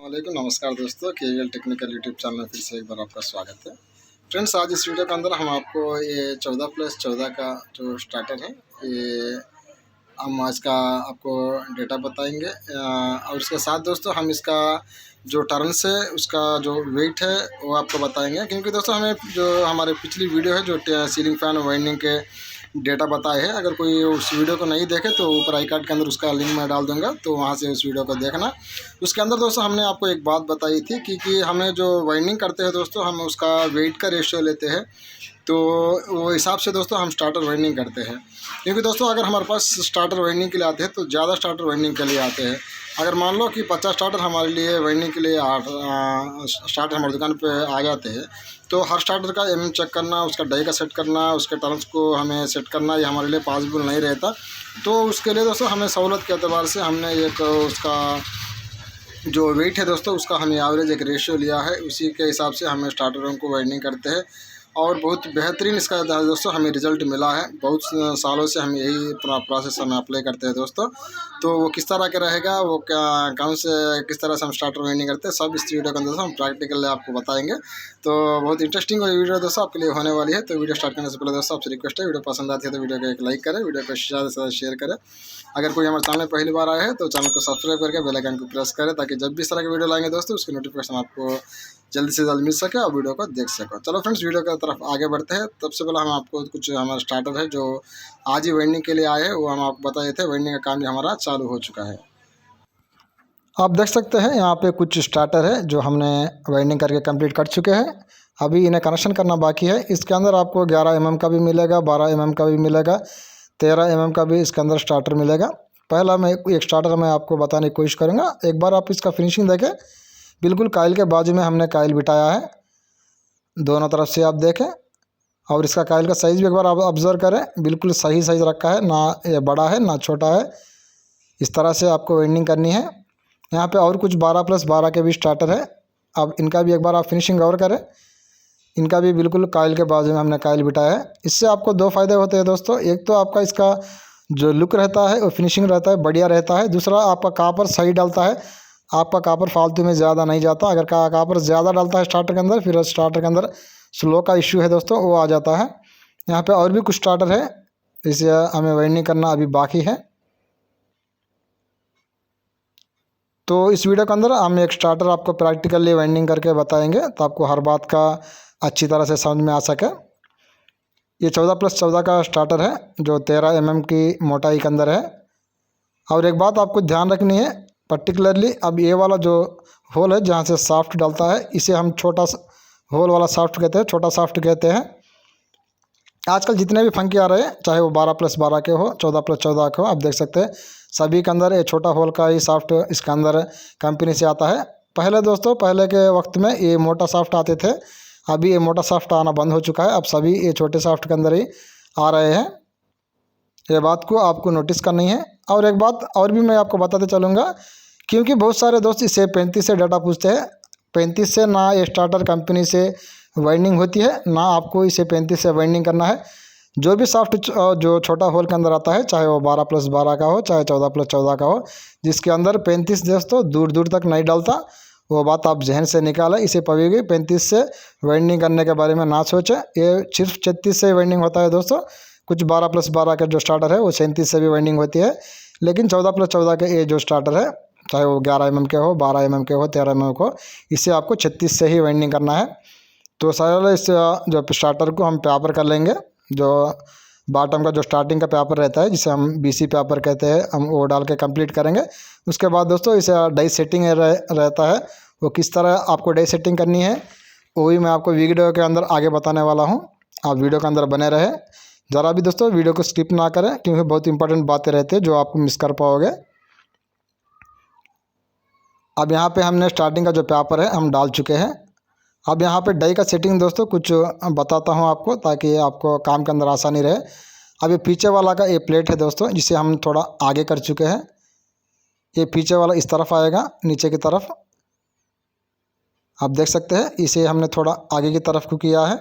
वालेकुम नमस्कार दोस्तों, केवीएल टेक्निकल यूट्यूब चैनल में फिर से एक बार आपका स्वागत है। फ्रेंड्स, आज इस वीडियो के अंदर हम आपको ये 14+14 का जो स्टार्टर है, ये हम इसका आपको डेटा बताएंगे और उसके साथ दोस्तों हम इसका जो टर्न्स है उसका जो वेट है वो आपको बताएंगे। क्योंकि दोस्तों हमें जो हमारे पिछली वीडियो है जो सीलिंग फैन वाइंडिंग के डेटा बताए हैं, अगर कोई उस वीडियो को नहीं देखे तो ऊपर आई कार्ड के अंदर उसका लिंक मैं डाल दूंगा, तो वहाँ से उस वीडियो को देखना। उसके अंदर दोस्तों हमने आपको एक बात बताई थी कि हमें जो वाइंडिंग करते हैं दोस्तों, हम उसका वेट का रेशियो लेते हैं, तो वो हिसाब से दोस्तों हम स्टार्टर वाइंडिंग करते हैं। क्योंकि दोस्तों अगर हमारे पास स्टार्टर वाइंडिंग के लिए आते हैं तो ज़्यादा स्टार्टर वाइंडिंग के लिए आते हैं। अगर मान लो कि 50 स्टार्टर हमारे लिए वाइंडिंग के लिए स्टार्टर हमारी दुकान पे आ जाते हैं, तो हर स्टार्टर का चेक करना, उसका डाई का सेट करना, उसके टर्न्स को हमें सेट करना, ये हमारे लिए पॉसिबल नहीं रहता। तो उसके लिए दोस्तों हमें सहूलत के अतबार से हमने एक उसका जो वेट है दोस्तों उसका हमने एवरेज एक रेशियो लिया है, उसी के हिसाब से हमें स्टार्टरों को वाइंडिंग करते हैं और बहुत बेहतरीन इसका दोस्तों हमें रिज़ल्ट मिला है। बहुत सालों से हम यही प्रोसेस हम अप्लाई करते हैं दोस्तों। तो वो किस तरह का रहेगा, वो क्या कौन से किस तरह से हम स्टार्टर वाइंडिंग करते हैं, सब इस वीडियो के अंदर हम प्रैक्टिकल आपको बताएंगे। तो बहुत इंटरेस्टिंग वीडियो दोस्तों आपके लिए होने वाली है। तो वीडियो स्टार्ट करने से पहले दोस्तों आपसे रिक्वेस्ट है, वीडियो पसंद आती है तो वीडियो को एक लाइक करें, वीडियो को ज़्यादा से ज़्यादा शेयर करें। अगर कोई हमारे चैनल में पहली बार आया है तो चैनल को सब्सक्राइब करके बेल आइकन को प्रेस करें, ताकि जब भी इस तरह की वीडियो लाएंगे दोस्तों उसकी नोटिफिकेशन आपको जल्दी से जल्द मिल सके और वीडियो को देख सको। चलो फ्रेंड्स, वीडियो की तरफ आगे बढ़ते हैं। सबसे पहले हम आपको कुछ हमारा स्टार्टर है जो आज ही वाइंडिंग के लिए आए हैं, वो हम आपको बताए थे। वाइंडिंग का काम हमारा चालू हो चुका है। आप देख सकते हैं यहाँ पे कुछ स्टार्टर है जो हमने वाइंडिंग करके कंप्लीट कर चुके हैं। अभी इन्हें कनेक्शन करना बाकी है। इसके अंदर आपको 11 mm का भी मिलेगा, 12 mm का भी मिलेगा, 13 mm का भी इसके अंदर स्टार्टर मिलेगा। पहला मैं एक स्टार्टर मैं आपको बताने की कोशिश करूँगा। एक बार आप इसका फिनिशिंग देखें, बिल्कुल काइल के बाजू में हमने काइल बिठाया है, दोनों तरफ से आप देखें। और इसका काइल का साइज़ भी एक बार आप ऑब्जर्व करें, बिल्कुल सही साइज़ रखा है, ना ये बड़ा है ना छोटा है। इस तरह से आपको वाइंडिंग करनी है। यहाँ पे और कुछ 12+12 के भी स्टार्टर है। अब इनका भी एक बार आप फिनिशिंग गौर करें, इनका भी बिल्कुल काइल के बाजू में हमने काइल बिठाया है। इससे आपको दो फायदे होते हैं दोस्तों। एक तो आपका इसका जो लुक रहता है और फिनिशिंग रहता है बढ़िया रहता है। दूसरा आपका कापर सही डालता है, आपका कापर फालतू में ज़्यादा नहीं जाता। अगर कापर ज़्यादा डालता है स्टार्टर के अंदर, फिर स्टार्टर के अंदर स्लो का इश्यू है दोस्तों, वो आ जाता है। यहाँ पे और भी कुछ स्टार्टर है, इसे हमें वाइंडिंग करना अभी बाकी है। तो इस वीडियो के अंदर हम एक स्टार्टर आपको प्रैक्टिकली वाइंडिंग करके बताएंगे, तो आपको हर बात का अच्छी तरह से समझ में आ सके। ये 14+14 का स्टार्टर है जो 13 mm की मोटाई के अंदर है। और एक बात आपको ध्यान रखनी है, पर्टिकुलरली अब ये वाला जो होल है जहाँ से साफ्ट डालता है, इसे हम छोटा होल वाला साफ्ट कहते हैं, छोटा साफ्ट कहते हैं। आजकल जितने भी फंकी आ रहे हैं, चाहे वो 12+12 के हो, 14+14 के हो, आप देख सकते हैं सभी के अंदर ये छोटा होल का ही साफ्ट इसके अंदर कंपनी से आता है। पहले दोस्तों, पहले के वक्त में ये मोटा साफ्ट आते थे, अभी ये मोटा साफ्ट आना बंद हो चुका है। अब सभी ये छोटे साफ्ट के अंदर ही आ रहे हैं। ये बात को आपको नोटिस करनी है। और एक बात और भी मैं आपको बताते चलूँगा, क्योंकि बहुत सारे दोस्त इसे 35 से डाटा पूछते हैं। 35 से ना ये स्टार्टर कंपनी से वाइंडिंग होती है, ना आपको इसे 35 से वाइंडिंग करना है। जो भी सॉफ्ट जो छोटा होल के अंदर आता है, चाहे वो 12+12 का हो, चाहे 14+14 का हो, जिसके अंदर 35 दोस्तों दूर दूर तक नहीं डालता, वो बात आप जहन से निकालें। इसे कभी भी 35 से वाइंडिंग करने के बारे में ना सोचें। ये सिर्फ 36 से वाइंडिंग होता है दोस्तों। कुछ 12+12 का जो स्टार्टर है वो 37 से भी वाइंडिंग होती है, लेकिन 14+14 के ये जो स्टार्टर है, चाहे वो 11 mm के हो, 12 mm के हो, 13 mm को, इसे आपको 36 से ही वाइंडिंग करना है। तो सरल इस जो स्टार्टर को हम पेपर कर लेंगे। जो बॉटम का जो स्टार्टिंग का पेपर रहता है, जिसे हम BC पेपर कहते हैं, हम वो डाल के कंप्लीट करेंगे। उसके बाद दोस्तों इसे डाई सेटिंग रहता है, वो किस तरह आपको डाई सेटिंग करनी है वो भी मैं आपको वीडियो के अंदर आगे बताने वाला हूँ। आप वीडियो के अंदर बने रहे, ज़रा भी दोस्तों वीडियो को स्किप ना करें, क्योंकि बहुत इंपॉर्टेंट बातें रहती है जो आपको मिस कर पाओगे। अब यहाँ पे हमने स्टार्टिंग का जो पेपर है हम डाल चुके हैं। अब यहाँ पे डाई का सेटिंग दोस्तों कुछ बताता हूँ आपको, ताकि आपको काम के अंदर आसानी रहे। अब ये पीछे वाला का ये प्लेट है दोस्तों, जिसे हम थोड़ा आगे कर चुके हैं। ये पीछे वाला इस तरफ आएगा, नीचे की तरफ आप देख सकते हैं। इसे हमने थोड़ा आगे की तरफ को किया है।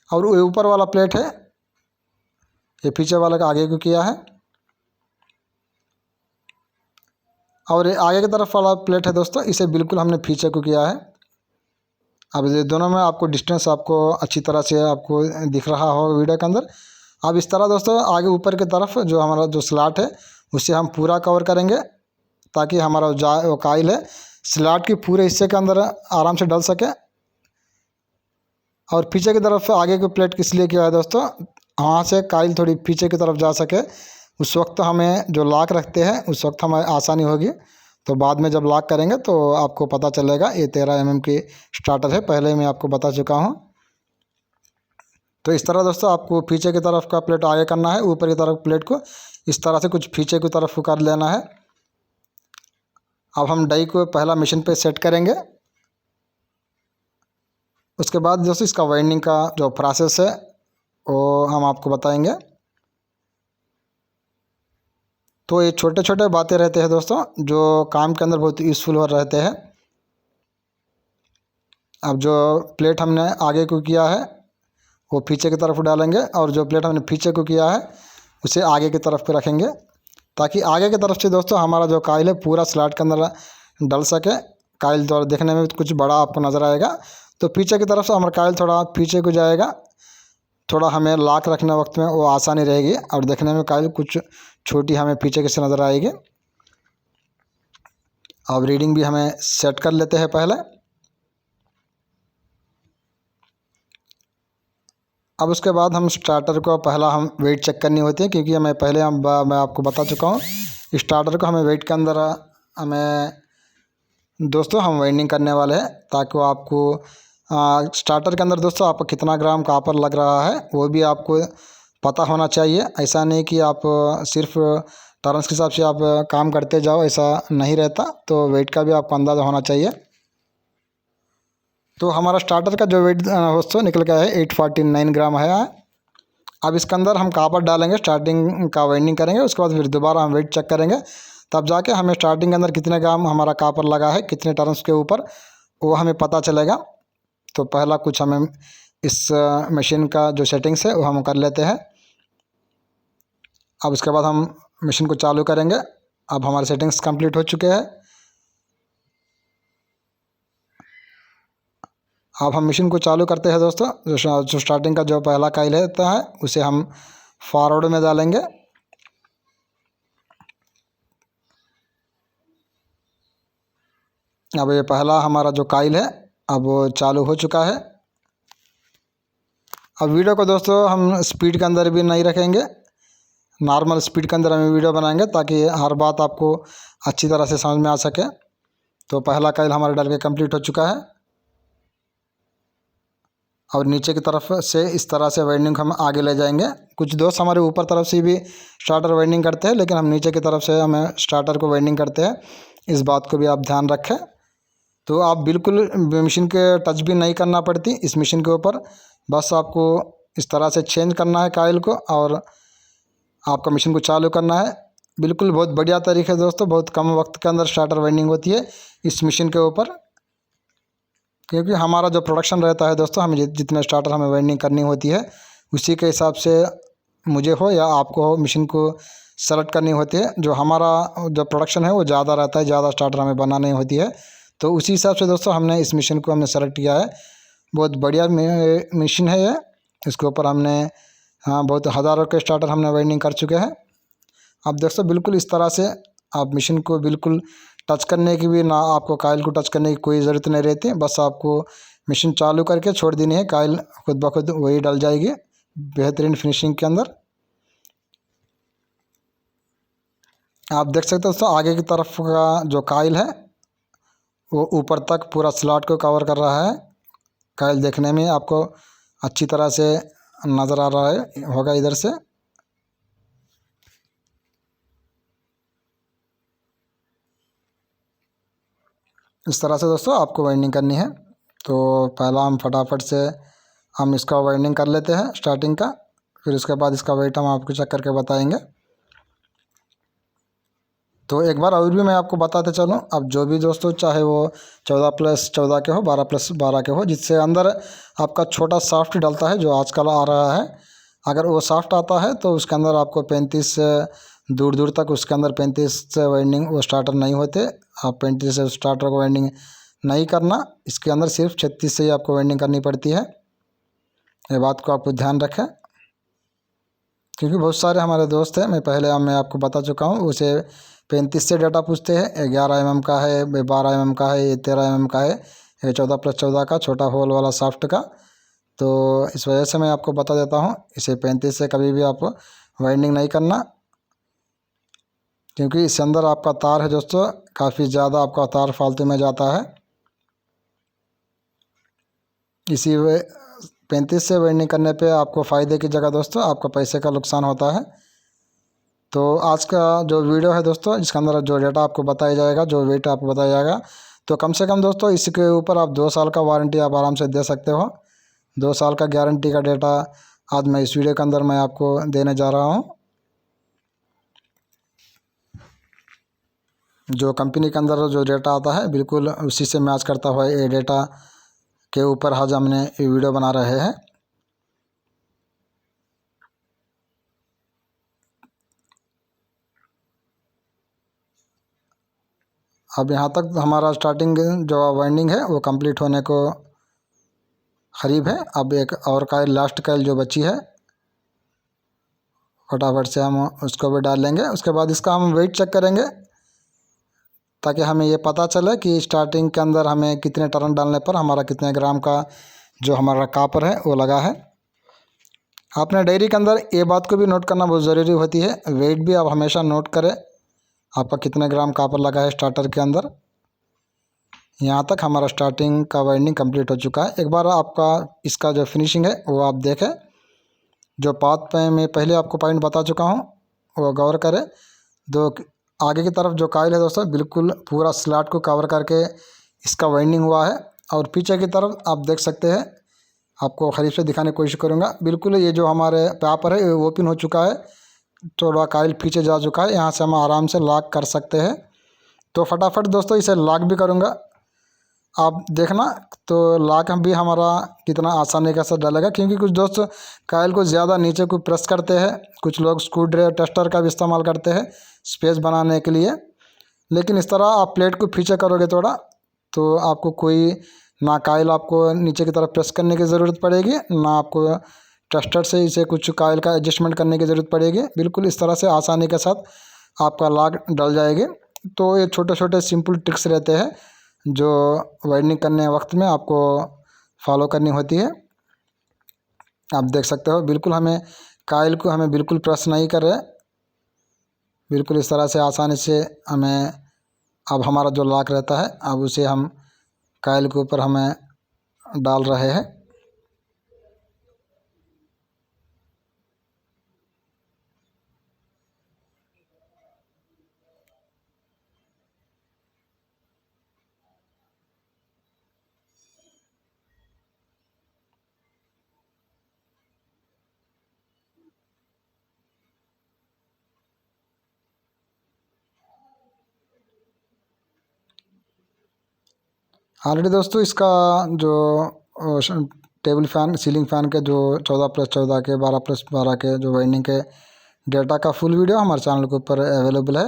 और ये ऊपर वाला प्लेट है, ये पीछे वाला का आगे को किया है। और ये आगे की तरफ वाला प्लेट है दोस्तों, इसे बिल्कुल हमने पीछे को किया है। अब ये दोनों में आपको डिस्टेंस आपको अच्छी तरह से आपको दिख रहा हो वीडियो के अंदर। अब इस तरह दोस्तों आगे ऊपर की तरफ जो हमारा जो स्लॉट है उसे हम पूरा कवर करेंगे, ताकि हमारा जो काइल है स्लॉट के पूरे हिस्से के अंदर आराम से डल सके। और पीछे की तरफ आगे की प्लेट किस लिए किया है दोस्तों, वहाँ से काइल थोड़ी पीछे की तरफ जा सके। उस वक्त हमें जो लॉक रखते हैं उस वक्त हमें आसानी होगी, तो बाद में जब लॉक करेंगे तो आपको पता चलेगा। ये 13 mm की स्टार्टर है, पहले मैं आपको बता चुका हूँ। तो इस तरह दोस्तों आपको पीछे की तरफ का प्लेट आगे करना है, ऊपर की तरफ प्लेट को इस तरह से कुछ पीछे की तरफ कर लेना है। अब हम डाई को पहला मशीन पे सेट करेंगे। उसके बाद दोस्तों इसका वाइंडिंग का जो प्रोसेस है वो हम आपको बताएंगे। तो ये छोटे छोटे बातें रहते हैं दोस्तों, जो काम के अंदर बहुत यूज़फुल हो रहते हैं। अब जो प्लेट हमने आगे को किया है वो पीछे की तरफ डालेंगे, और जो प्लेट हमने पीछे को किया है उसे आगे की तरफ पे रखेंगे, ताकि आगे की तरफ से दोस्तों हमारा जो काइल है पूरा स्लॉट के अंदर डल सके। काइल तो देखने में कुछ बड़ा आपको नज़र आएगा, तो पीछे की तरफ से हमारा काइल थोड़ा पीछे को जाएगा, थोड़ा हमें लॉक रखने वक्त में वो आसानी रहेगी, और देखने में काइल कुछ छोटी हमें पीछे की से नज़र आएगी। अब रीडिंग भी हमें सेट कर लेते हैं पहले। अब उसके बाद हम स्टार्टर को पहला हम वेट चेक करनी होती है, क्योंकि मैं आपको बता चुका हूँ स्टार्टर को हमें वेट के अंदर हमें दोस्तों हम वाइंडिंग करने वाले हैं, ताकि वो आपको स्टार्टर के अंदर दोस्तों आपको कितना ग्राम कॉपर लग रहा है वो भी आपको पता होना चाहिए। ऐसा नहीं कि आप सिर्फ टर्न्स के हिसाब से आप काम करते जाओ, ऐसा नहीं रहता। तो वेट का भी आपको अंदाज़ा होना चाहिए। तो हमारा स्टार्टर का जो वेट दोस्तों निकल गया है 849 ग्राम है। अब इसके अंदर हम कॉपर डालेंगे, स्टार्टिंग का वाइंडिंग करेंगे, उसके बाद फिर दोबारा हम वेट चेक करेंगे, तब जाके हमें स्टार्टिंग के अंदर कितने ग्राम हमारा कॉपर लगा है, कितने टर्न्स के ऊपर, वो हमें पता चलेगा। तो पहला कुछ हमें इस मशीन का जो सेटिंग्स है वो हम कर लेते हैं। अब उसके बाद हम मशीन को चालू करेंगे। अब हमारे सेटिंग्स कंप्लीट हो चुके हैं। अब हम मशीन को चालू करते हैं दोस्तों। जो स्टार्टिंग का जो पहला काइल रहता है उसे हम फॉरवर्ड में डालेंगे। अब ये पहला हमारा जो काइल है अब वो चालू हो चुका है। अब वीडियो को दोस्तों हम स्पीड के अंदर भी नहीं रखेंगे, नॉर्मल स्पीड के अंदर हम वीडियो बनाएंगे, ताकि हर बात आपको अच्छी तरह से समझ में आ सके। तो पहला काइल हमारा डल के कंप्लीट हो चुका है। और नीचे की तरफ से इस तरह से वाइंडिंग हम आगे ले जाएंगे। कुछ दोस्त हमारे ऊपर तरफ से भी स्टार्टर वाइंडिंग करते हैं, लेकिन हम नीचे की तरफ से हमें स्टार्टर को वाइंडिंग करते हैं, इस बात को भी आप ध्यान रखें। तो आप बिल्कुल मशीन के टच भी नहीं करना पड़ती इस मशीन के ऊपर, बस आपको इस तरह से चेंज करना है काइल को और आपका मशीन को चालू करना है। बिल्कुल बहुत बढ़िया तरीके है दोस्तों, बहुत कम वक्त के अंदर स्टार्टर वाइंडिंग होती है इस मशीन के ऊपर, क्योंकि हमारा जो प्रोडक्शन रहता है दोस्तों, हमें जितने स्टार्टर हमें वाइंडिंग करनी होती है उसी के हिसाब से मुझे हो या आपको हो मशीन को सेलेक्ट करनी होती है। जो हमारा जो प्रोडक्शन है वो ज़्यादा रहता है, ज़्यादा स्टार्टर हमें बनानी होती है, तो उसी हिसाब से दोस्तों हमने इस मशीन को हमने सेलेक्ट किया है। बहुत बढ़िया मशीन है ये। इसके ऊपर हमने बहुत हज़ारों के स्टार्टर हमने वाइंडिंग कर चुके हैं। अब दोस्तों बिल्कुल इस तरह से आप मशीन को बिल्कुल टच करने की भी ना, आपको काइल को टच करने की कोई ज़रूरत नहीं रहती, बस आपको मशीन चालू करके छोड़ देनी है, काइल खुद ब खुद वही डल जाएगी बेहतरीन फिनिशिंग के अंदर। आप देख सकते हो दोस्तों आगे की तरफ का जो काइल है वो ऊपर तक पूरा स्लॉट को कवर कर रहा है। काइल देखने में आपको अच्छी तरह से नज़र आ रहा है होगा इधर से। इस तरह से दोस्तों आपको वाइंडिंग करनी है। तो पहला हम फटाफट से हम इसका वाइंडिंग कर लेते हैं स्टार्टिंग का, फिर उसके बाद इसका वेट हम आपको चेक करके बताएंगे। तो एक बार और भी मैं आपको बताते चलूँ, अब जो भी दोस्तों चाहे वो 14+14 के हो, 12+12 के हो, जिससे अंदर आपका छोटा सॉफ्ट डलता है जो आजकल आ रहा है, अगर वो सॉफ्ट आता है तो उसके अंदर आपको 35 दूर दूर तक उसके अंदर 35 से वाइंडिंग वो स्टार्टर नहीं होते। आप 35 से स्टार्टर को वाइंडिंग नहीं करना, इसके अंदर सिर्फ 36 से ही आपको वाइंडिंग करनी पड़ती है। ये बात को आपको ध्यान रखें, क्योंकि बहुत सारे हमारे दोस्त हैं, मैं आपको बता चुका हूँ, उसे 35 से डाटा पूछते हैं। 11 mm का है, 12 mm का है, 13 mm का है, ये 14+14 का छोटा होल वाला सॉफ्ट का। तो इस वजह से मैं आपको बता देता हूँ, इसे 35 से कभी भी आप वाइंडिंग नहीं करना, क्योंकि इसके अंदर आपका तार है दोस्तों, काफ़ी ज़्यादा आपका तार फालतू में जाता है। इसी वे 35 से वाइंडिंग करने पे आपको फ़ायदे की जगह दोस्तों आपका पैसे का नुकसान होता है। तो आज का जो वीडियो है दोस्तों, इसके अंदर जो डेटा आपको बताया जाएगा, जो वेट आपको बताया जाएगा, तो कम से कम दोस्तों इसके ऊपर आप 2 साल का वारंटी आप आराम से दे सकते हो। 2 साल का गारंटी का डेटा आज मैं इस वीडियो के अंदर मैं आपको देने जा रहा हूँ। जो कंपनी के अंदर जो डेटा आता है बिल्कुल उसी से मैच करता हुआ ये डेटा के ऊपर आज हमने ये वीडियो बना रहे हैं। अब यहाँ तक हमारा स्टार्टिंग जो वाइंडिंग है वो कंप्लीट होने को करीब है। अब एक और काइल, लास्ट काइल जो बची है, फटाफट से हम उसको भी डाल लेंगे। उसके बाद इसका हम वेट चेक करेंगे, ताकि हमें ये पता चले कि स्टार्टिंग के अंदर हमें कितने टर्न डालने पर हमारा कितने ग्राम का जो हमारा कापर है वो लगा है। आपने डायरी के अंदर ये बात को भी नोट करना बहुत ज़रूरी होती है, वेट भी आप हमेशा नोट करें, आपका कितने ग्राम कापर लगा है स्टार्टर के अंदर। यहाँ तक हमारा स्टार्टिंग का वाइंडिंग कंप्लीट हो चुका है। एक बार आपका इसका जो फिनिशिंग है वो आप देखें, जो पाथ पे मैं पहले आपको पॉइंट बता चुका हूँ वो गौर करें। दो आगे की तरफ जो काइल है दोस्तों बिल्कुल पूरा स्लॉट को कवर करके इसका वाइंडिंग हुआ है, और पीछे की तरफ आप देख सकते हैं, आपको करीब से दिखाने की कोशिश करूँगा। बिल्कुल ये जो हमारे पेपर है वो ओपन हो चुका है, थोड़ा काइल पीछे जा चुका है, यहाँ से हम आराम से लॉक कर सकते हैं। तो फटाफट दोस्तों इसे लॉक भी करूँगा, आप देखना। तो लॉक भी हमारा कितना आसानी के साथ डालेगा, क्योंकि कुछ दोस्त काइल को ज़्यादा नीचे को प्रेस करते हैं, कुछ लोग स्क्रू ड्राइवर टेस्टर का भी इस्तेमाल करते हैं स्पेस बनाने के लिए। लेकिन इस तरह आप प्लेट को पीछे करोगे थोड़ा, तो आपको कोई ना काइल आपको नीचे की तरफ प्रेस करने की ज़रूरत पड़ेगी, ना आपको टेस्टर से इसे कुछ काइल का एडजस्टमेंट करने की ज़रूरत पड़ेगी। बिल्कुल इस तरह से आसानी के साथ आपका लॉक डल जाएगी। तो ये छोटे छोटे सिंपल ट्रिक्स रहते हैं जो वाइंडिंग करने वक्त में आपको फॉलो करनी होती है। आप देख सकते हो बिल्कुल हमें काइल को हमें बिल्कुल प्रेस नहीं कर रहे, बिल्कुल इस तरह से आसानी से हमें, अब हमारा जो लॉक रहता है अब उसे हम काइल के ऊपर हमें डाल रहे हैं। ऑलरेडी दोस्तों इसका जो टेबल फ़ैन, सीलिंग फ़ैन के जो 14+14 के 12+12 के जो वाइंडिंग के डेटा का फुल वीडियो हमारे चैनल के ऊपर अवेलेबल है।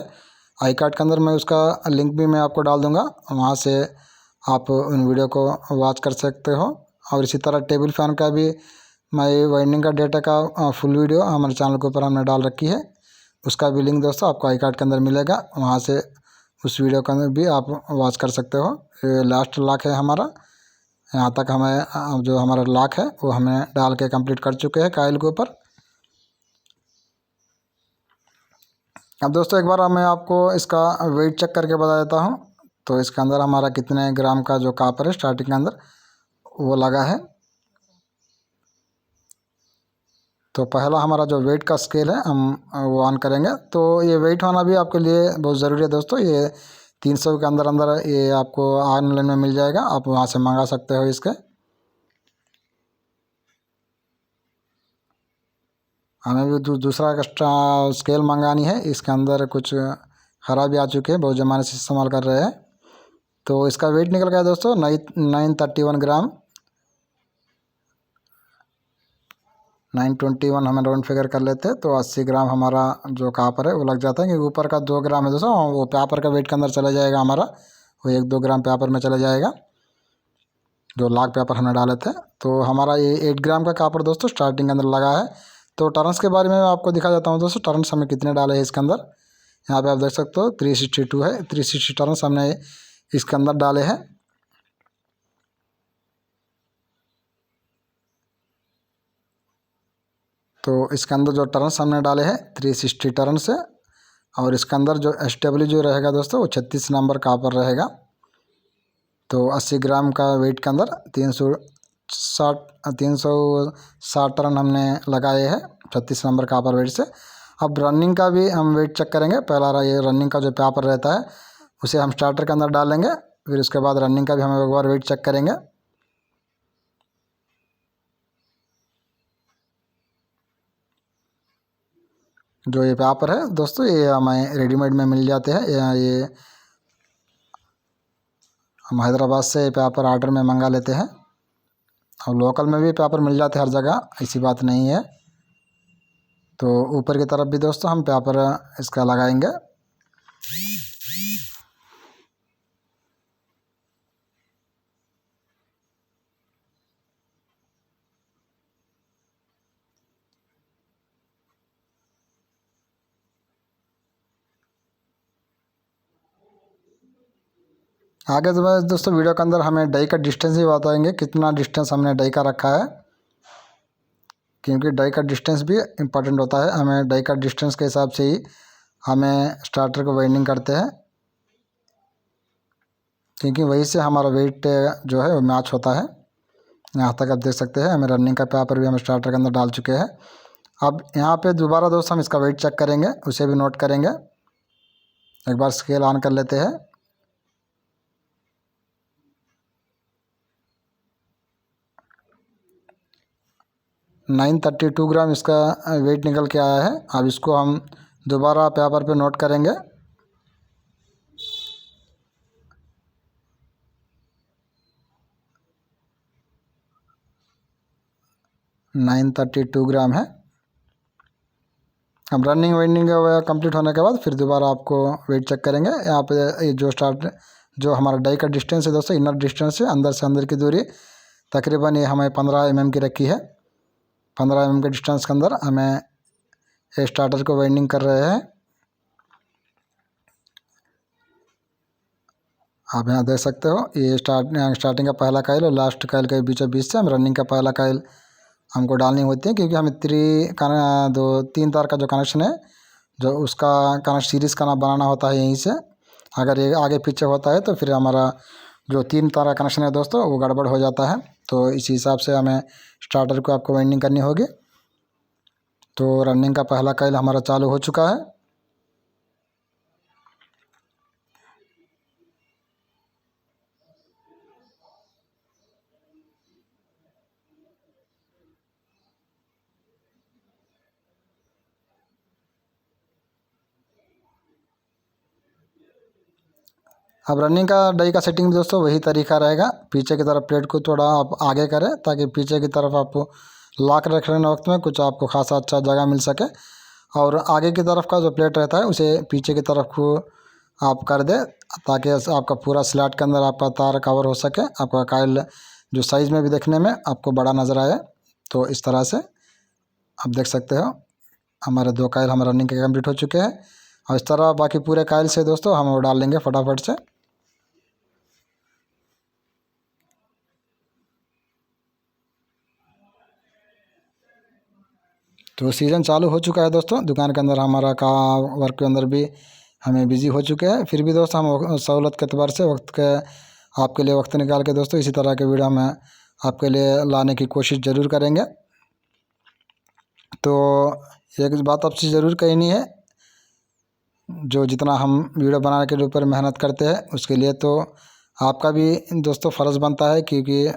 आई कार्ड के अंदर मैं उसका लिंक भी मैं आपको डाल दूंगा, वहाँ से आप उन वीडियो को वॉच कर सकते हो। और इसी तरह टेबल फ़ैन का भी मैं वाइंडिंग का डेटा का फुल वीडियो हमारे चैनल के ऊपर हमने डाल रखी है, उसका भी लिंक दोस्तों आपको आई कार्ड के अंदर मिलेगा, वहाँ से उस वीडियो के अंदर भी आप वॉच कर सकते हो। ये लास्ट लॉक है हमारा, यहाँ तक हमें जो हमारा लॉक है वो हमें डाल के कंप्लीट कर चुके हैं काइल के ऊपर। अब दोस्तों एक बार मैं आपको इसका वेट चेक करके बता देता हूँ। तो इसके अंदर हमारा कितने ग्राम का जो कापर है स्टार्टिंग के अंदर वो लगा है। तो पहला हमारा जो वेट का स्केल है हम वो ऑन करेंगे। तो ये वेट होना भी आपके लिए बहुत ज़रूरी है दोस्तों। ये 300 के अंदर अंदर ये आपको ऑनलाइन में मिल जाएगा, आप वहाँ से मंगा सकते हो इसके। हमें भी दूसरा एक्स्ट्रा स्केल मंगानी है, इसके अंदर कुछ ख़राबी आ चुके हैं, बहुत ज़माने से इस्तेमाल कर रहे हैं। तो इसका वेट निकल गया दोस्तों 931 ग्राम। 921 हमें राउंड फिगर कर लेते हैं, तो 80 ग्राम हमारा जो कापर है वो लग जाता है। क्योंकि ऊपर का 2 ग्राम है दोस्तों, वो पेपर का वेट के अंदर चला जाएगा हमारा, वो 1-2 ग्राम पेपर में चला जाएगा जो लाख पेपर हमने डाले थे। तो हमारा ये 8 ग्राम का कापर दोस्तों स्टार्टिंग के अंदर लगा है। तो टर्न्स के बारे में मैं आपको दिखा देता हूँ दोस्तों, टर्न्स हमें कितने डाले हैं इसके अंदर। यहाँ पे आप देख सकते हो 362 है, 360 टर्न्स हमने इसके अंदर डाले हैं। तो इसके अंदर जो टर्न्स हमने डाले हैं 360 टर्न्स है। और इसके अंदर जो SW जो रहेगा दोस्तों वो 36 नंबर कापर रहेगा। तो 80 ग्राम का वेट के अंदर 360 टर्न हमने लगाए हैं 36 नंबर कापर वेट से। अब रनिंग का भी हम वेट चेक करेंगे। पहला ये रनिंग का जो पेपर रहता है उसे हम स्टार्टर के अंदर डालेंगे, फिर उसके बाद रनिंग का भी हम एक बार वेट चेक करेंगे। जो ये पेपर है दोस्तों ये हमें रेडीमेड में मिल जाते हैं, ये हम हैदराबाद से पेपर ऑर्डर में मंगा लेते हैं। और लोकल में भी पेपर मिल जाते हैं हर जगह, ऐसी बात नहीं है। तो ऊपर की तरफ भी दोस्तों हम पेपर इसका लगाएंगे। आगे तो बस दोस्तों वीडियो के अंदर हमें डाई का डिस्टेंस ही बताएंगे, कितना डिस्टेंस हमने डाई का रखा है, क्योंकि डाई का डिस्टेंस भी इम्पोर्टेंट होता है। हमें डाई का डिस्टेंस के हिसाब से ही हमें स्टार्टर को वाइंडिंग करते हैं, क्योंकि वही से हमारा वेट जो है वो मैच होता है। यहाँ तक आप देख सकते हैं हमें रनिंग का पेपर भी हम स्टार्टर के अंदर डाल चुके हैं। अब यहाँ पे दोबारा दोस्तों हम इसका वेट चेक करेंगे, उसे भी नोट करेंगे। एक बार स्केल ऑन कर लेते हैं। $932 ग्राम इसका वेट निकल के आया है। अब इसको हम दोबारा पेपर पे नोट करेंगे। 932 ग्राम है। अब रनिंग वेंडिंग कंप्लीट होने के बाद फिर दोबारा आपको वेट चेक करेंगे। यहाँ पे ये जो हमारा डाई का डिस्टेंस है दोस्तों, इनर डिस्टेंस है, अंदर से अंदर की दूरी तकरीबन ये हमें 15 mm की रखी है। 15 mm के डिस्टेंस के अंदर हमें स्टार्टर को वाइंडिंग कर रहे हैं। आप यहाँ देख सकते हो ये स्टार्टिंग का पहला काइल और लास्ट काइल के बीचों बीच से हम रनिंग का पहला काइल हमको डालनी होती है, क्योंकि हमें 3 तार का जो कनेक्शन है जो उसका कनेक्शन सीरीज़ का ना बनाना होता है यहीं से। अगर ये आगे पीछे होता है तो फिर हमारा जो 3 तार का कनेक्शन है दोस्तों वो गड़बड़ हो जाता है। तो इसी हिसाब से हमें स्टार्टर को आपको वाइंडिंग करनी होगी। तो रनिंग का पहला काइल हमारा चालू हो चुका है। अब रनिंग का डाई का सेटिंग दोस्तों वही तरीका रहेगा। पीछे की तरफ प्लेट को थोड़ा आप आगे करें ताकि पीछे की तरफ आपको लॉक रखने वक्त में कुछ आपको खासा अच्छा जगह मिल सके। और आगे की तरफ का जो प्लेट रहता है उसे पीछे की तरफ को आप कर दे ताकि आपका पूरा स्लॉट के अंदर आपका तार कवर हो सके, आपका काइल जो साइज़ में भी देखने में आपको बड़ा नज़र आए। तो इस तरह से आप देख सकते हो हमारे 2 काइल हम रनिंग के कंप्लीट हो चुके हैं। और इस तरह बाकी पूरे काइल से दोस्तों हम वो डाल लेंगे फटाफट से। तो सीज़न चालू हो चुका है दोस्तों, दुकान के अंदर हमारा का वर्क के अंदर भी हमें बिज़ी हो चुके हैं। फिर भी दोस्तों हम सहूलत के अतबार से वक्त के आपके लिए वक्त निकाल के दोस्तों इसी तरह के वीडियो हम आपके लिए लाने की कोशिश ज़रूर करेंगे। तो एक बात आपसे ज़रूर कहनी है, जो जितना हम वीडियो बनाने के ऊपर मेहनत करते हैं उसके लिए तो आपका भी दोस्तों फ़र्ज़ बनता है, क्योंकि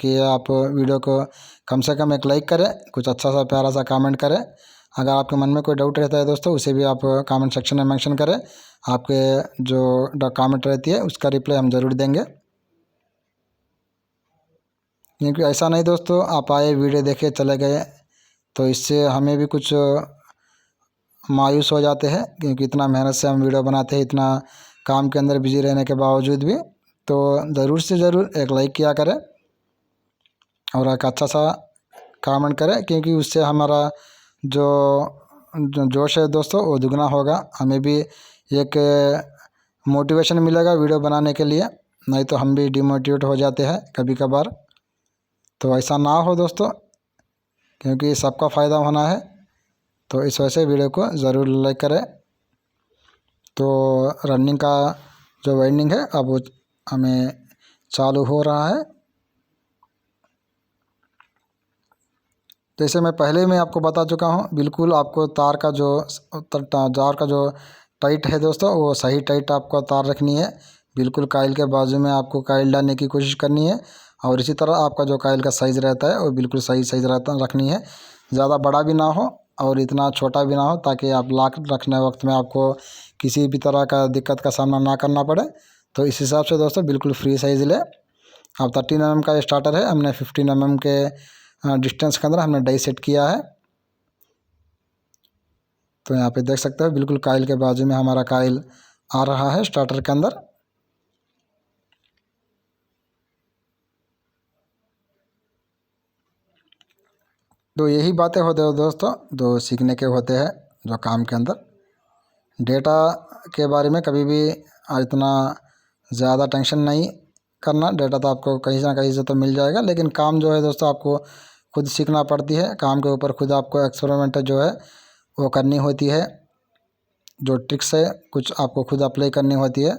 कि आप वीडियो को कम से कम एक लाइक करें, कुछ अच्छा सा प्यारा सा कमेंट करें। अगर आपके मन में कोई डाउट रहता है दोस्तों उसे भी आप कमेंट सेक्शन में मेंशन करें। आपके जो कमेंट रहती है उसका रिप्लाई हम ज़रूर देंगे। क्योंकि ऐसा नहीं दोस्तों आप आए वीडियो देखे चले गए तो इससे हमें भी कुछ मायूस हो जाते हैं, क्योंकि इतना मेहनत से हम वीडियो बनाते हैं, इतना काम के अंदर बिजी रहने के बावजूद भी। तो ज़रूर से ज़रूर एक लाइक किया करें और एक अच्छा सा कमेंट करें, क्योंकि उससे हमारा जो जोश है दोस्तों वो दुगना होगा। हमें भी एक मोटिवेशन मिलेगा वीडियो बनाने के लिए, नहीं तो हम भी डिमोटिवेट हो जाते हैं कभी कभार। तो ऐसा ना हो दोस्तों, क्योंकि सबका फ़ायदा होना है। तो इस वजह से वीडियो को ज़रूर लाइक करें। तो रनिंग का जो वाइंडिंग है अब वो हमें चालू हो रहा है। जैसे मैं पहले में आपको बता चुका हूँ, बिल्कुल आपको तार का जो टाइट है दोस्तों, वो सही टाइट आपको तार रखनी है। बिल्कुल काइल के बाजू में आपको काइल डालने की कोशिश करनी है, और इसी तरह आपका जो काइल का साइज़ रहता है वो बिल्कुल सही साइज़ रखनी है। ज़्यादा बड़ा भी ना हो और इतना छोटा भी ना हो, ताकि आप लॉक रखने वक्त में आपको किसी भी तरह का दिक्कत का सामना ना करना पड़े। तो इस हिसाब से दोस्तों बिल्कुल फ्री साइज़ ले। अब 13 mm का स्टार्टर है, हमने 15 mm के डिस्टेंस के अंदर हमने डाई सेट किया है। तो यहाँ पे देख सकते हो बिल्कुल काइल के बाजू में हमारा काइल आ रहा है स्टार्टर के अंदर। तो यही बातें होते हैं दोस्तों जो सीखने के होते हैं, जो काम के अंदर डेटा के बारे में कभी भी इतना ज़्यादा टेंशन नहीं करना। डेटा तो आपको कहीं ना कहीं से तो मिल जाएगा, लेकिन काम जो है दोस्तों आपको खुद सीखना पड़ती है। काम के ऊपर खुद आपको एक्सपेरिमेंट जो है वो करनी होती है। जो ट्रिक्स है कुछ आपको खुद अप्लाई करनी होती है,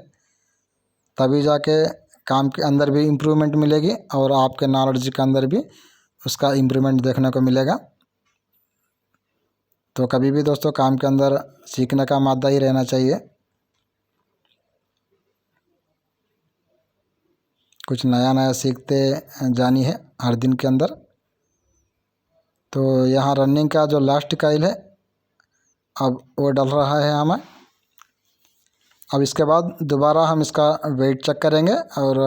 तभी जाके काम के अंदर भी इम्प्रूवमेंट मिलेगी और आपके नॉलेज के अंदर भी उसका इम्प्रूवमेंट देखने को मिलेगा। तो कभी भी दोस्तों काम के अंदर सीखने का मादा ही रहना चाहिए, कुछ नया नया सीखते जानी है हर दिन के अंदर। तो यहाँ रनिंग का जो लास्ट काइल है अब वो डल रहा है हमें। अब इसके बाद दोबारा हम इसका वेट चेक करेंगे, और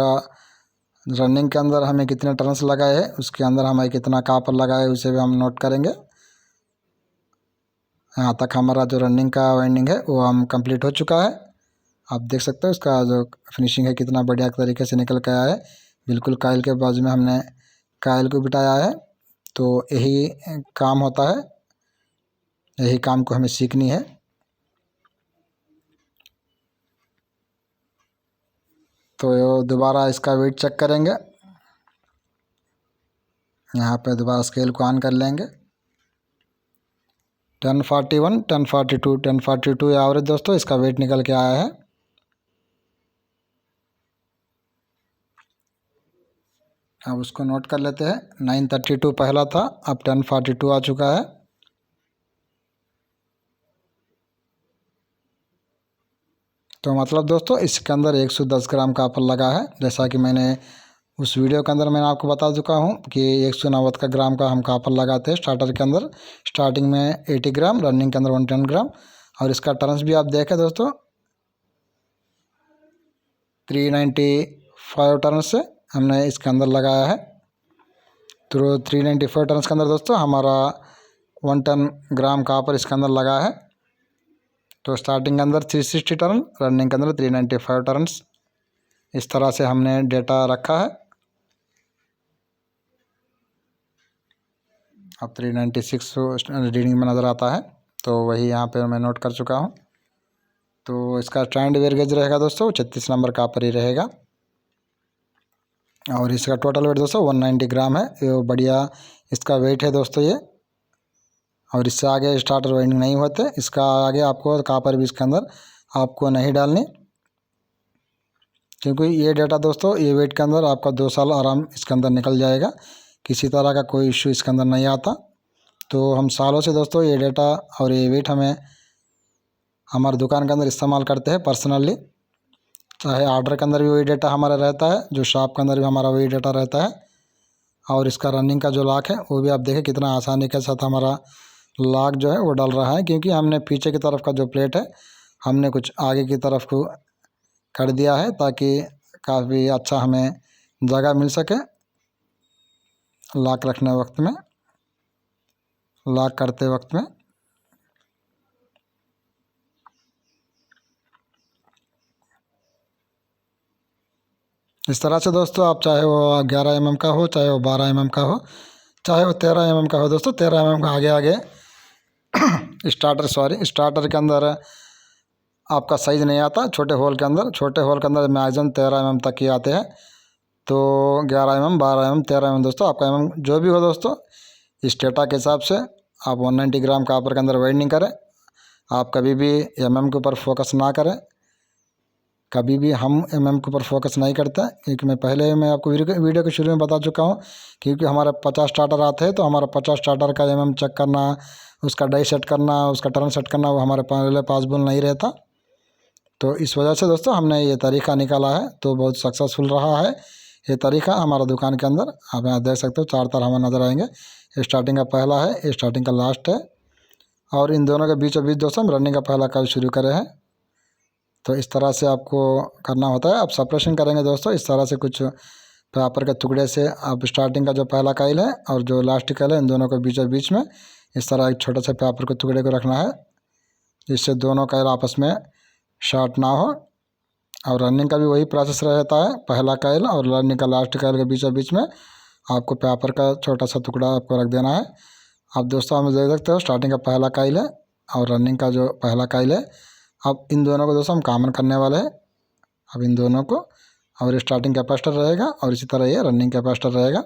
रनिंग के अंदर हमें कितने टर्न्स लगाए हैं, उसके अंदर हमें कितना कापर लगाए उसे भी हम नोट करेंगे। यहाँ तक हमारा जो रनिंग का वाइंडिंग है वो हम कंप्लीट हो चुका है। आप देख सकते हो इसका जो फिनिशिंग है कितना बढ़िया तरीके से निकल के आया है। बिल्कुल काइल के बाजू में हमने काइल को बिठाया है। तो यही काम होता है, यही काम को हमें सीखनी है। तो दोबारा इसका वेट चेक करेंगे, यहाँ पे दोबारा स्केल को ऑन कर लेंगे। 1041, 1042, 1042 एवरेज दोस्तों इसका वेट निकल के आया है। अब उसको नोट कर लेते हैं। 932 पहला था, अब 1042 आ चुका है। तो मतलब दोस्तों इसके अंदर 110 ग्राम कापर लगा है। जैसा कि मैंने उस वीडियो के अंदर मैंने आपको बता चुका हूँ कि 190 का ग्राम का हम कापर लगाते हैं स्टार्टर के अंदर। स्टार्टिंग में 80 ग्राम, रनिंग के अंदर 110 ग्राम। और इसका टर्न्स भी आप देखें दोस्तों 395 टर्न्स से हमने इसके अंदर लगाया है। तो 394 टर्न्स के अंदर दोस्तों हमारा 110 ग्राम कापर इसके अंदर लगा है। तो स्टार्टिंग के अंदर 360 टर्न, रनिंग के अंदर 395 टर्न्स, इस तरह से हमने डेटा रखा है। अब 396 रीडिंग में नज़र आता है, तो वही यहाँ पे मैं नोट कर चुका हूँ। तो इसका स्टैंड वेयर गेज रहेगा दोस्तों 36 नंबर का पर ही रहेगा। और इसका टोटल वेट दोस्तों 190 ग्राम है। ये बढ़िया इसका वेट है दोस्तों ये। और इससे आगे स्टार्टर वाइंडिंग नहीं होते, इसका आगे आपको कापर भी इसके अंदर आपको नहीं डालनी, क्योंकि ये डेटा दोस्तों ये वेट के अंदर आपका 2 साल आराम इसके अंदर निकल जाएगा। किसी तरह का कोई इश्यू इसके अंदर नहीं आता। तो हम सालों से दोस्तों ये डेटा और ये वेट हमें हमारे दुकान के अंदर इस्तेमाल करते हैं पर्सनली। चाहे ऑर्डर के अंदर भी वही डेटा हमारा रहता है, जो शॉप के अंदर भी हमारा वही डेटा रहता है। और इसका रनिंग का जो लॉक है वो भी आप देखें कितना आसानी के साथ हमारा लॉक जो है वो डल रहा है, क्योंकि हमने पीछे की तरफ का जो प्लेट है हमने कुछ आगे की तरफ को कर दिया है, ताकि काफ़ी अच्छा हमें जगह मिल सके लॉक रखने वक्त में। लॉक करते वक्त में। इस तरह से दोस्तों आप चाहे वो 11 mm का हो, चाहे वो 12 mm का हो, चाहे वो 13 mm का हो दोस्तों, 13 mm का आगे आगे स्टार्टर के अंदर आपका साइज़ नहीं आता छोटे होल के अंदर। छोटे होल के अंदर मैक्सिमम 13 mm तक ही आते हैं। तो 11 mm, 12 mm, 13 mm दोस्तों आपका mm जो भी हो दोस्तों, इस डेटा के हिसाब से आप 190 ग्राम कॉपर के अंदर वाइंडिंग करें। आप कभी भी mm के ऊपर फोकस ना करें। कभी भी हम mm के ऊपर फोकस नहीं करते, क्योंकि मैं आपको वीडियो के शुरू में बता चुका हूँ, क्योंकि हमारे 50 स्टार्टर आते हैं तो हमारा 50 स्टार्टर का mm चेक करना, उसका डाई सेट करना, उसका टर्न सेट करना, वो हमारे पहले पॉसिबल नहीं रहता। तो इस वजह से दोस्तों हमने ये तरीका निकाला है, तो बहुत सक्सेसफुल रहा है ये तरीका हमारा दुकान के अंदर। आप यहाँ देख सकते हो 4 तार हमें नज़र आएंगे। ये स्टार्टिंग का पहला है, ये स्टार्टिंग का लास्ट है, और इन दोनों के बीचों बीच दोस्तों हम रनिंग का पहला कॉइल शुरू करे हैं। तो इस तरह से आपको करना होता है। आप सेपरेशन करेंगे दोस्तों इस तरह से, कुछ पेपर के टुकड़े से आप स्टार्टिंग का जो पहला कॉइल है और जो लास्ट कॉइल है, इन दोनों के बीचों बीच में इस तरह एक छोटे से पेपर के टुकड़े को रखना है, जिससे दोनों कॉइल आपस में शॉर्ट ना हो। और रनिंग का भी वही प्रोसेस रहता है, पहला कॉइल और रनिंग का लास्ट कॉइल के बीचों बीच में आपको पेपर का छोटा सा टुकड़ा आपको रख देना है। अब दोस्तों हम देख सकते हो स्टार्टिंग का पहला कॉइल है और रनिंग का जो पहला कॉइल है। अब इन दोनों को दोस्तों हम कॉमन करने वाले हैं। अब इन दोनों को, और स्टार्टिंग कैपेसिटर रहेगा और इसी तरह ये रनिंग कैपेसिटर रहेगा।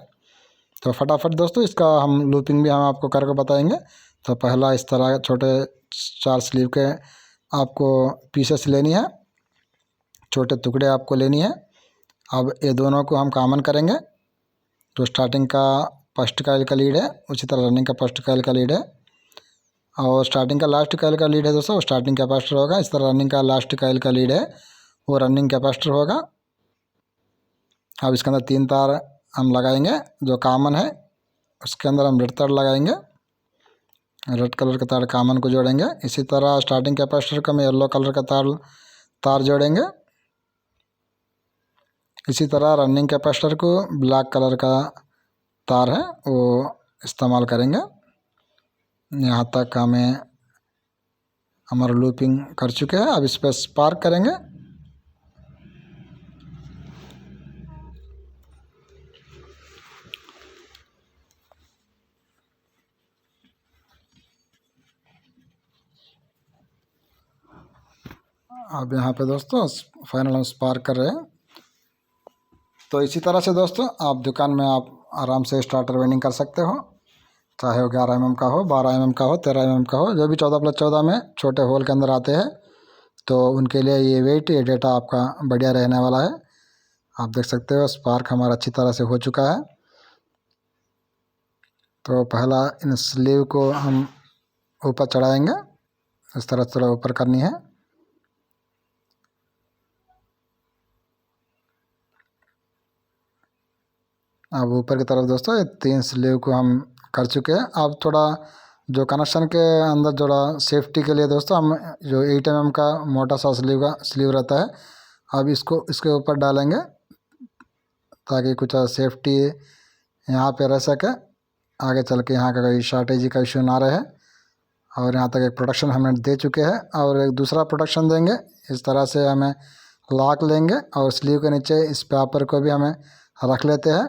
तो फटाफट दोस्तों इसका हम लूपिंग भी हम आपको करके बताएंगे। तो पहला इस तरह छोटे 4 स्लीव के आपको पीसेस लेनी है, छोटे टुकड़े आपको लेनी है। अब ये दोनों को हम कॉमन करेंगे। तो स्टार्टिंग का फर्स्ट कॉइल का लीड है, उसी तरह रनिंग का फर्स्ट कॉइल का लीड है, और स्टार्टिंग का लास्ट कॉइल का लीड है दोस्तों, स्टार्टिंग कैपेसिटर होगा। इस तरह रनिंग का लास्ट कॉइल का लीड है, वो रनिंग कैपेसिटर होगा। अब इसके अंदर 3 तार हम लगाएंगे जो कॉमन है, उसके अंदर हम रेड तार लगाएंगे, रेड कलर का तार कॉमन को जोड़ेंगे। इसी तरह स्टार्टिंग कैपेसिटर को हम येलो कलर का तार जोड़ेंगे। इसी तरह रनिंग कैपेसिटर को ब्लैक कलर का तार है वो इस्तेमाल करेंगे। यहाँ तक हमें हमारा लूपिंग कर चुके हैं। अब इस पर स्पार्क करेंगे। अब यहाँ पे दोस्तों फाइनल हम स्पार्क कर रहे हैं। तो इसी तरह से दोस्तों आप दुकान में आप आराम से स्टार्टर वाइंडिंग कर सकते हो, चाहे वो 11 mm का हो, 12 mm का हो, 13 mm का हो, जो भी 14+14 में छोटे होल के अंदर आते हैं। तो उनके लिए ये वेट, ये डेटा आपका बढ़िया रहने वाला है। आप देख सकते हो स्पार्क हमारा अच्छी तरह से हो चुका है। तो पहला इन स्लीव को हम ऊपर चढ़ाएंगे, इस तरह थोड़ा ऊपर करनी है। अब ऊपर की तरफ दोस्तों ये 3 स्लीव को हम कर चुके हैं। अब थोड़ा जो कनेक्शन के अंदर थोड़ा सेफ्टी के लिए दोस्तों हम जो 8 mm का मोटा सा स्लीव रहता है, अब इसको इसके ऊपर डालेंगे ताकि कुछ सेफ्टी यहाँ पे रह सके, आगे चल के यहाँ का कोई शॉर्टेज का इशू ना रहे। और यहाँ तक एक प्रोडक्शन हमने दे चुके हैं और एक दूसरा प्रोडक्शन देंगे। इस तरह से हमें लॉक लेंगे और स्लीव के नीचे इस पेपर को भी हमें रख लेते हैं।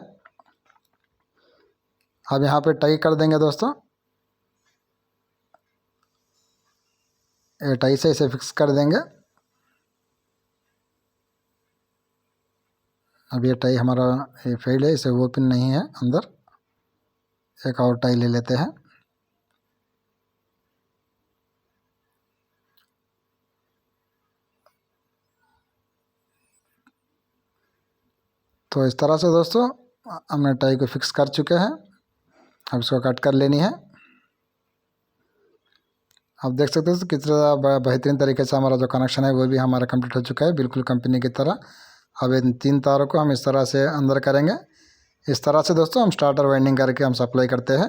अब यहाँ पे टाई कर देंगे दोस्तों, ये टाई से इसे फिक्स कर देंगे। अब ये टाई हमारा ये फेल है, इसे ओपन नहीं है अंदर। एक और टाई ले लेते हैं। तो इस तरह से दोस्तों हमने टाई को फिक्स कर चुके हैं। अब इसको कट कर लेनी है। आप देख सकते हो कितना बेहतरीन तरीके से हमारा जो कनेक्शन है वो भी हमारा कंप्लीट हो चुका है, बिल्कुल कंपनी की तरह। अब इन 3 तारों को हम इस तरह से अंदर करेंगे। इस तरह से दोस्तों हम स्टार्टर वाइंडिंग करके हम सप्लाई करते हैं।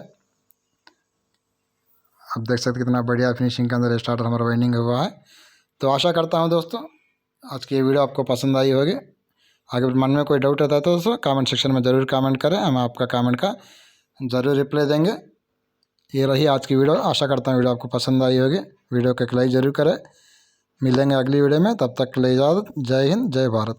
आप देख सकते कितना बढ़िया फिनिशिंग के अंदर स्टार्टर हमारा वाइंडिंग हुआ है। तो आशा करता हूँ दोस्तों आज की ये वीडियो आपको पसंद आई होगी। अगर मन में कोई डाउट रहता है तो दोस्तों कमेंट सेक्शन में ज़रूर कमेंट करें, हम आपका कमेंट का ज़रूर रिप्लाई देंगे। ये रही आज की वीडियो। आशा करता हूँ वीडियो आपको पसंद आई होगी। वीडियो को एक लाइक ज़रूर करें। मिलेंगे अगली वीडियो में, तब तक के लिए इजाज़त। जय हिंद, जय भारत।